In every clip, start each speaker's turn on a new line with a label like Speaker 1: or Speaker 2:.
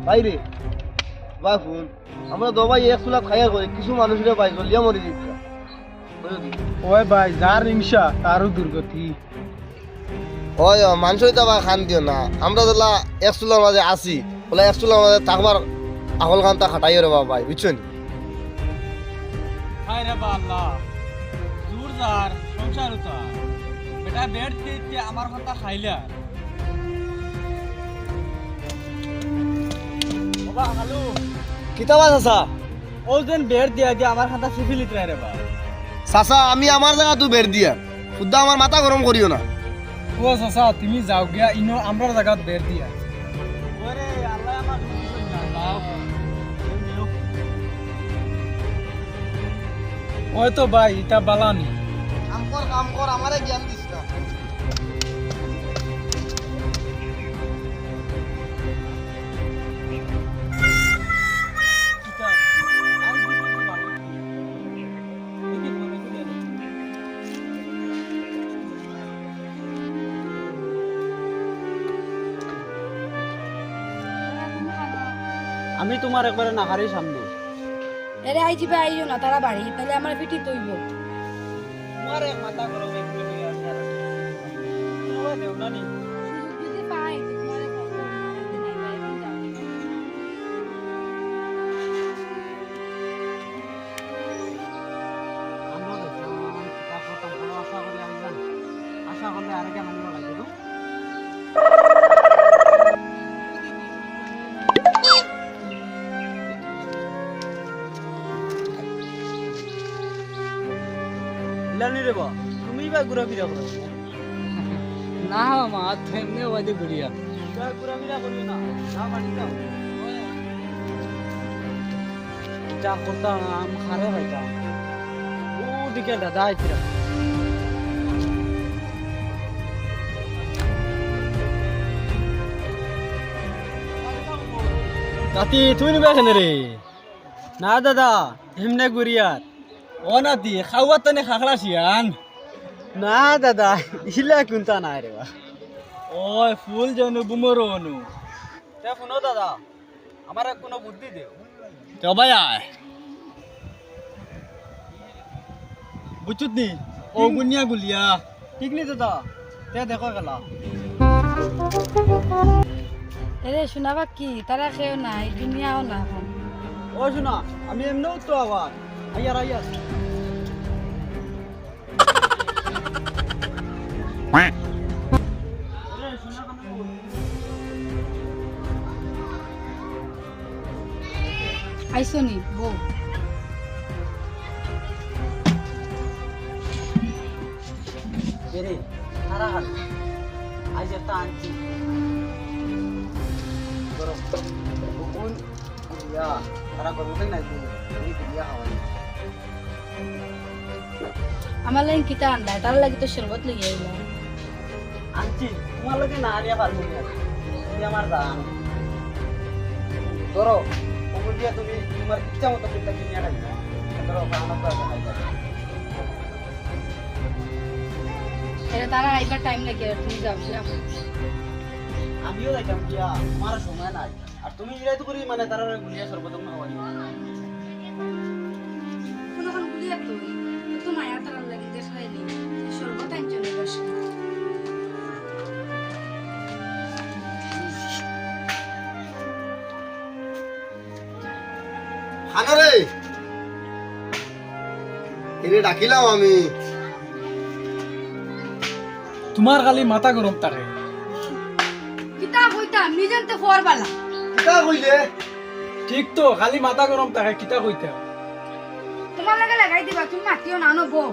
Speaker 1: বাইরে বা ফোন আমরা দবাই এক চুলা খাইয়া করে কিছু মানুষের পাই জলিয়া মরে দিচ্ছি
Speaker 2: ওই ভাই যার হিংসা তারও দুর্গতি।
Speaker 1: ওই মানুষই তো খান দিও না আমরা যেলা এক চুলার মাঝে আসি বলে এক চুলার মাঝে থাকবার আকল খানটা খাটাই রে বাবা ভাই বুঝছো নি
Speaker 3: হায় রে বা আল্লাহ দূর যার সংসার উতার বেটা বেড খেতে আমার কথা খাইলা বাবা হ্যালো
Speaker 1: কিতাবা চাচা
Speaker 3: ও যেন বেড দিয়া দিয়া আমার খাতা সিফিলিত রে বা
Speaker 1: চাচা আমি আমার জায়গা তুই বের দিয়া শুদ্ধ আমার মাথা গরম করিও না
Speaker 2: ও চাচা তুমি যাও গিয়া ইনো আমরা জায়গাত বের দিয়া।
Speaker 3: ওরে আল্লাহ আমার দুই না লাও
Speaker 2: ওই তো ভাই এটা বালানি।
Speaker 1: কাম কর আমারে জ্ঞান দিস না
Speaker 3: আমি তোমার একবারে নাহারের সামনে
Speaker 4: এরে আই যাবে আইও না তারা বাড়ি তাহলে আমার পিটি তৈব
Speaker 3: তোমার এক মাথা গরম একটু করে আসি আর ওই দেও না নি
Speaker 4: যদি পাই তোমারে কত নাই ভাই আমি যাও
Speaker 3: আমরা দেখলাম তা করতাম বড় আশা করে আসলাম আশা করলে আর কে মানিব লাগে তো ইলানি রে বা তুমি বা ঘুরা ফিরা করো না মা থেমনে ওইদিকে ঘুরিয়া ঘুরা ফিরা করিও না না মানি যাও যা করতাম আম খারে ভাইতাম ওদিকে দাদা আইছিরা নাতি তুই নিবে এখানে রে না দাদা এমনে ঘুরিয়ার ও নাতি খাওয়া তো খাখলা শিয়ান না দাদা ইলা কোনটা নাই রে বা ওই ফুল জানু বুমরো অনু তে শুনো দাদা আমার কোনো বুদ্ধি দে তো ভাই আয় বুঝুত নি ও গুনিয়া গুলিয়া ঠিক নি দাদা তে দেখো গেলা
Speaker 4: এরে শোনাবা কি তারা খেও নাই দুনিয়াও না এখন
Speaker 3: ও শোনা আমি এমনিও তো আবার আইয়ার আইয়ার
Speaker 4: আইসো নি বউ
Speaker 3: রে সারা হাল আজ একটা আনছি করো কোন ইয়া সারা করবো তাই না তুমি দিয়া খাওয়াই
Speaker 4: আমার লাইন কিতা আন্ডা তার লাগি তো শরবত লিয়ে আইলাম
Speaker 3: আনছি তোমার লগে না দিয়া পারবো না তুমি আমার দান ধরো ওগুলো দিয়া তুমি তোমার ইচ্ছা মতো পিঠা কিনে খাইবা ধরো আমার তো আছে খাইবা
Speaker 4: এরে তারা আইবার টাইম লাগে তুমি যাও যাও
Speaker 3: আমিও যাইতাম গিয়া আমার সময় নাই আর তুমি ইরাই তো করি মানে তারা গুলিয়া সর্বত না হওয়ানি
Speaker 4: কোনখান গুলিয়া তুই তো মায়া তার লাগি দেখাইলি শরবত আনছো না বস
Speaker 1: খানো রে এরে ডাকিলাম আমি
Speaker 2: তোমার খালি মাথা গরম থাকে।
Speaker 4: কিতা কইতা নিজেনতে ফরবালা
Speaker 1: কিতা কইলে
Speaker 2: ঠিক তো খালি মাথা গরম থাকে কিতা কইতে
Speaker 4: তোমার লাগে লাগাই দিবা তুমি মাতিও না নো বউ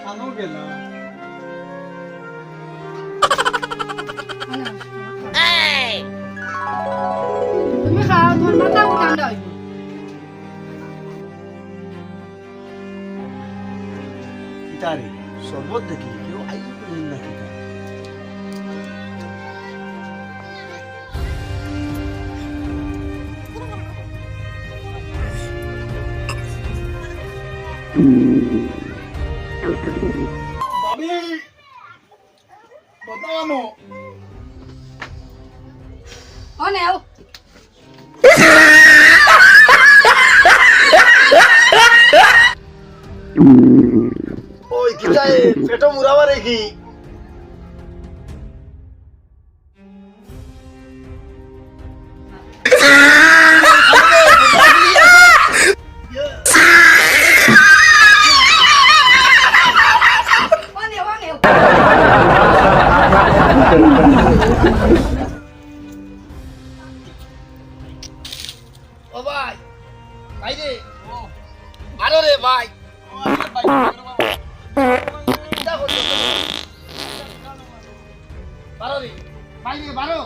Speaker 2: খানো গেলা
Speaker 4: তুমি খাও তোমার মাথা ঠান্ডা হইব
Speaker 1: কিতা রে সর্বত দেখি কেউ আইজ করেন না কিতা
Speaker 2: ভাবি কথা মানো
Speaker 4: ও নেও
Speaker 1: ওই কিতায় পেটো মুরাবা রেখি
Speaker 4: ও নেও
Speaker 1: ও ভাই ভাই রে আরো রে ভাই চিন্তা করছো তো? বারো রে ভাই রে বারো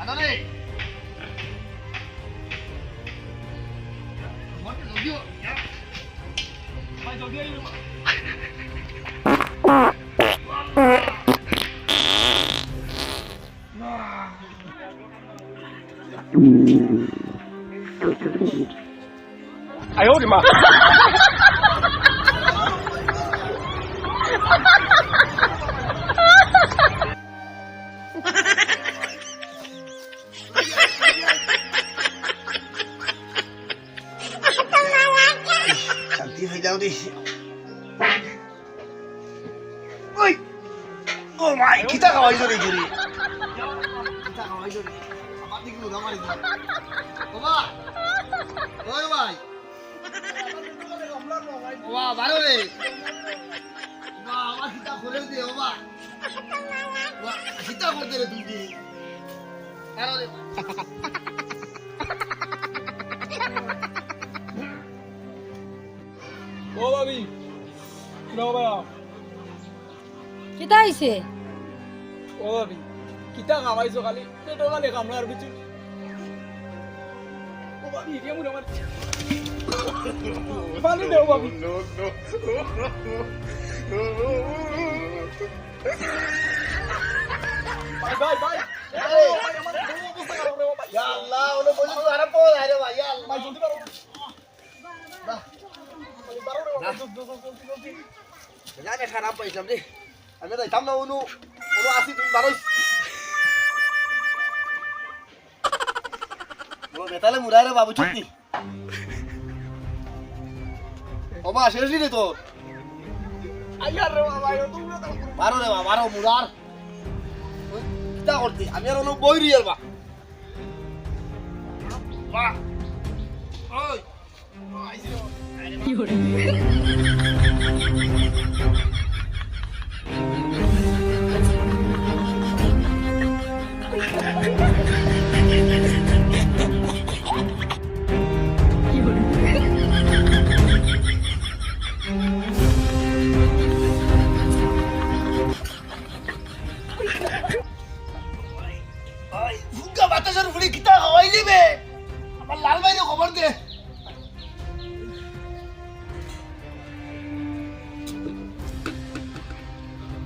Speaker 1: আরো রে মনে লগিও ভাই জলদি আইও শান্তি হয়ে যাও রে ওই ও ভাই কিতা খাওয়াইছো রে গিরি কিতা খাওয়াইছো রে আমার দিকে উদা মারি দাও ও ভাই ওই ভাই ও ভাই বারো রে ও ভাই আমার কিতা করে দে ও ভাই কিতা করতে রে তুই দি বারো রে
Speaker 2: ও ভাবি নাও ভাই
Speaker 4: কিতা হইছে
Speaker 2: ও ভাবি কিতা খাওয়াইছো খালি পেটো খালি কামড়ার বিচু ও ভাবি কে মুরে মার পানি দেও ভাবি বাই বাই বাই
Speaker 1: ইয়া আল্লাহ ওনে বলি তো আরাম পাওয়া যায় রে ভাই ইয়া আল্লাহ
Speaker 2: ভাই জলদি করো
Speaker 1: জানে খারাপ পাইছিলাম রে আমি যাইতাম না অনু অনু আসি তুমি বারোই ও বেতালে মুরাই রে বাবু ছুটি ও মা শেষ রে তোর
Speaker 2: আইয়ার রে বাবা তুমি
Speaker 1: বারো রে বা বারো মুরার কিতা করতে আমি আর অনু বই রিয়াল বা বা ওই ফুকা বাতাসের ফুড়ি কিতা খাওয়াই দিবে আমার লাল ভাইরে খবর দে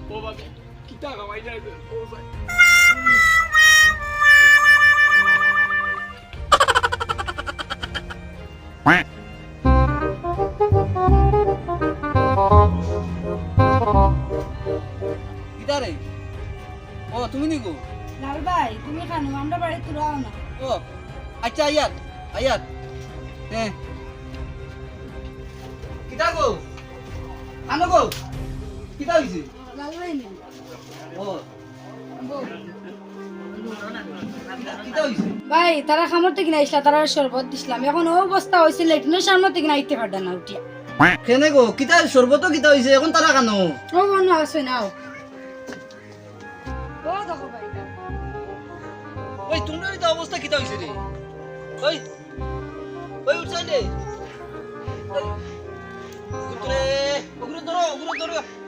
Speaker 2: ও ভাবি কিতা খাওয়াই যায় ও ভাই
Speaker 3: কিতা রে ও তুমি নিগো
Speaker 4: লাল ভাই তুমি খানো আমরা বাড়ি তুরাও না
Speaker 3: ও আচ্ছা আয়াত আয়াত হ্যাঁ কিতা গো আনো গো কিতা হইছে
Speaker 4: লাল ভাই নেই
Speaker 3: ও কিতা হইছে
Speaker 4: ভাই তারা খামর থেকে আইসলা তারা শরবত দিছিলাম এখন ও অবস্থা হয়েছে লেটনের সামনে থেকে আইতে পারবে না উঠিয়া
Speaker 3: কেনে গো কিতা সর্বত কিতা হইছে এখন তারা কানো
Speaker 4: ও মনে আছে নাও ও দেখো ভাই
Speaker 3: ওই তোমরা এই অবস্থা কিতা হইছে রে ওই ওই উঠছাই রে উঠরে ওগুলো ধরো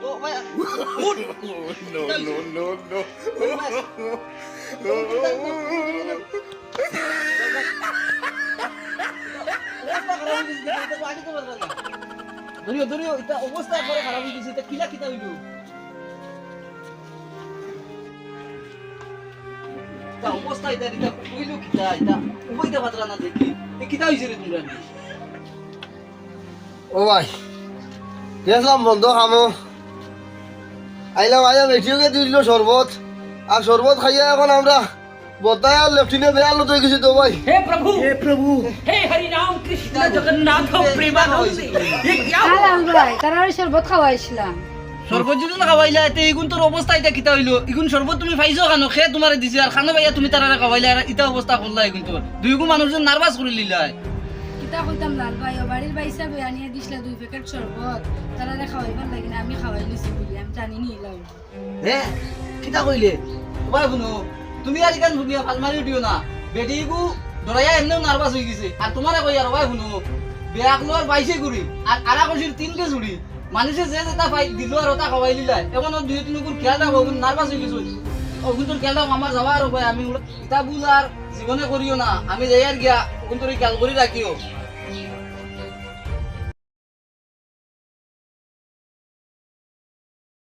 Speaker 3: ও ভাই উঠ নো ধরিও ধরিও এটা অবস্থা একবারে খারাপ হয়ে গেছে এটা কিলা কিতা হইলো তা অবস্থা এটা এটা কইলো কিতা এটা কইতে পাতরা না দেখি এ কিতা হইছে রে তোমরা
Speaker 1: ও ভাই গেছিলাম বন্ধ খামো আইলাম আইলাম এটিওকে দিল শরবত আর শরবত খাইয়া এখন আমরা বতায় আর লেফটিনে বেয়ালো তো গেছি তো ভাই
Speaker 5: हे प्रभु हे हरि राम कृष्ण जगन्नाथ प्रेमानंद ये क्या
Speaker 4: আলাল ভাই তারা শরবত খাওয়াইছিলাম
Speaker 3: শরবত যদি না খাওয়াইলা এতে ইগুন তোর অবস্থা এটা কিতা হইলো ইগুন শরবত তুমি পাইছো কেন খে তোমারে দিছে আর খানা ভাইয়া তুমি তারা খাওয়াইলা আর ইটা অবস্থা করলা ইগুন তোর দুইগু মানুষজন নার্ভাস করে লিলা
Speaker 4: কিতা কইতাম লাল ভাই ও বাড়ির বাইসা আনিয়ে দিছিল 2 প্যাকেট শরবত তারা খাওয়াইবার লাগি না আমি খাওয়াই লিছি বলি আমি জানি নি লাও
Speaker 3: হে কিতা কইলে তোমার শুনো তুমি আর ইকান শুনিয়া ফাল মারি দিও না বেটিগু দরাইয়া এমনিও নার্ভাস হয়ে গেছে আর তোমারে কই আর ভাই শুনো বেয়াকলোর বাইশে গুড়ি আর আরা কইছির 3 কে জুড়ি মানুষে যে যেটা পাই দিল আর ওটা খাওয়াই লিলা এখন 2-3 গুণ খেয়াল রাখো নার্ভাস হয়ে গেছো ওগুন তোর খেয়াল রাখো আমার যাওয়ার উপায় আমি এটা বুঝ আর জীবনে করিও না আমি যাই আর গিয়া ওগুন তোর খেয়াল করি রাখিও